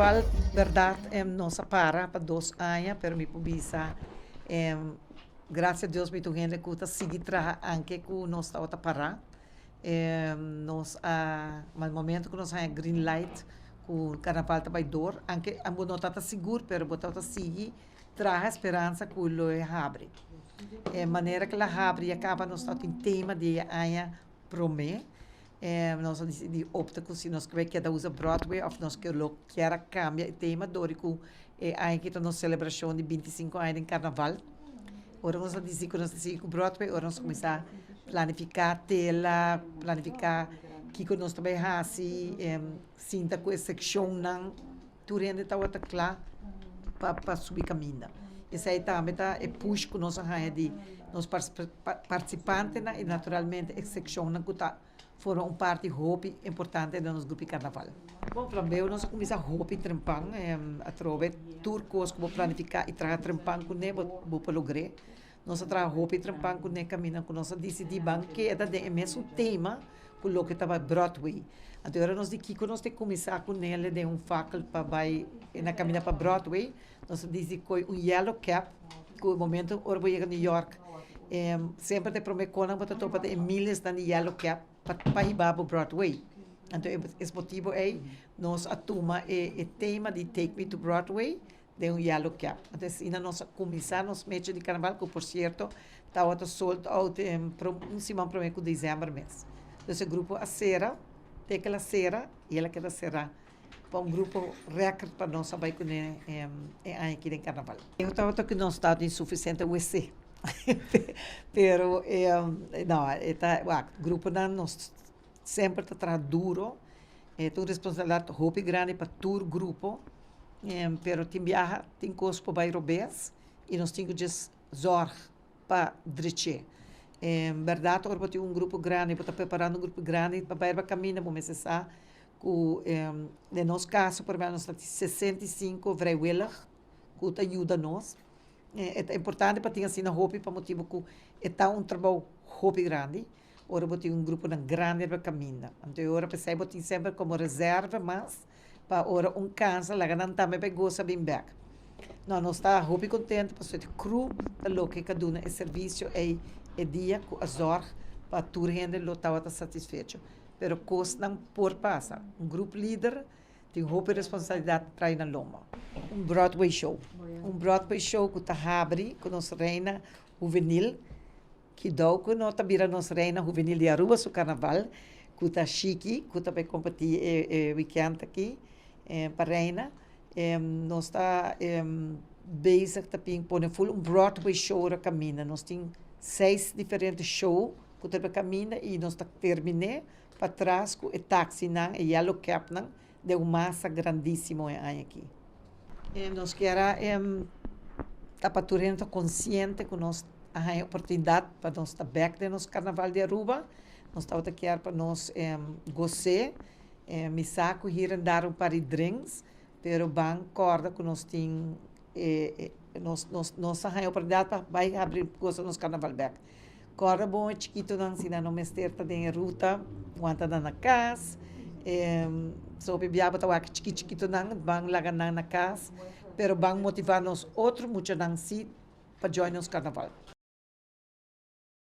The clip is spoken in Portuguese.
carnaval, verdade, não se para 2 anos, pero me pubisa, graças a Deus, me gente que está seguindo anche que nós está a parar. Nós, no momento que nós temos green light, o carnaval está vai dor, anche a não está seguro, pero está seguir, traz a esperança que o loe abre. Maneira que ela abre, acaba nós está em tema de ano promê. Nós decidimos optar se nós queremos usar Broadway ou nós queremos cambiar o tema dórico aí que nós celebração de 25 anos em Carnaval. Agora nós decidimos que Broadway, agora nós começar a planificar tela, planificar que nós também assim, sinta com essa secção não, tu rende está outra claro para subir caminho. Isso aí também é push que nós de nós participantes e naturalmente a secção não está foram parte hobby importante do nosso grupo de carnaval. Bom, para mim, nós começamos a hobby trempang, através de turcos que vou planificar e trazer trempang com ele, vou para lograr. Nós trabalhamos hobby trempang com ele, caminhando com nós decidimos que é o mesmo tema que o que estava Broadway. Então, agora nós daqui que nós temos que começar com ele de faculdade para vai na caminhada para Broadway. Nós decidimos que yellow cap, que o momento agora vou chegar a New York, sempre te prometo que não vou topa de milhas na yellow cap para ir para Broadway. Então, esse motivo é nós atuma o tema de Take Me to Broadway de yellow cap. Então, assim, nós começar nos meses de carnaval, que por certo está sold out semana prometo de dezembro mês. Então, esse grupo a cera, tem aquela cera e ela quer será para grupo recorde para nós saber que é aqui em carnaval. Eu estava que não está insuficiente UC. Pero o grupo nós sempre está duro, tu responsabilidade hobby grande para todo grupo, pero tem viaja, tem coisas para bairro bes e nós temos que zorg para direito. Verdade, agora tem grupo grande, está preparando grupo grande para bairro caminho, vamos começar com no nosso caso, por exemplo, nós temos 65 vrijwilligers que ajuda nós. É importante para ter assim na hobby para motivo que está trabalho hobby grande. Ora vou ter grupo grande para caminhar. Então agora pensei vou ter sempre como reserva, mas para ora cansa lá não também para gostar bem back. Não, nós está hobby contente para ser cru da lo que cada um é serviço é dia com a zorg para toda gente lo está satisfeito. Pero coisa não por passar. Grupo líder tem hobby responsabilidade para ir na loma. Broadway show. Broadway show que está abre com nossa reina juvenil, que dá que nós também nossa reina juvenil de Aruba, o carnaval, que está chique, que está para competir weekend aqui, para reina. Nós está bezig também pôr full Broadway show na caminha. Nós temos 6 diferentes shows que está para caminha e nós está terminar para trás com o táxi e yellow cap de uma massa grandíssima aqui. Nós queremos estar para consciente que nós temos a oportunidade para nós estar back de nosso carnaval de Aruba. Nós estamos aqui para nós gostar, me saco ir dar par de drinks, pero bem corda que nós temos nós temos a oportunidade para vai abrir coisa no carnaval back. Corda bom é chiquito não se não mestre de ruta, aguenta na casa. So bibiaba tawa chiquito nang bang lagan na casa, pero bang motivar nos outro muito nang si para join nos carnaval.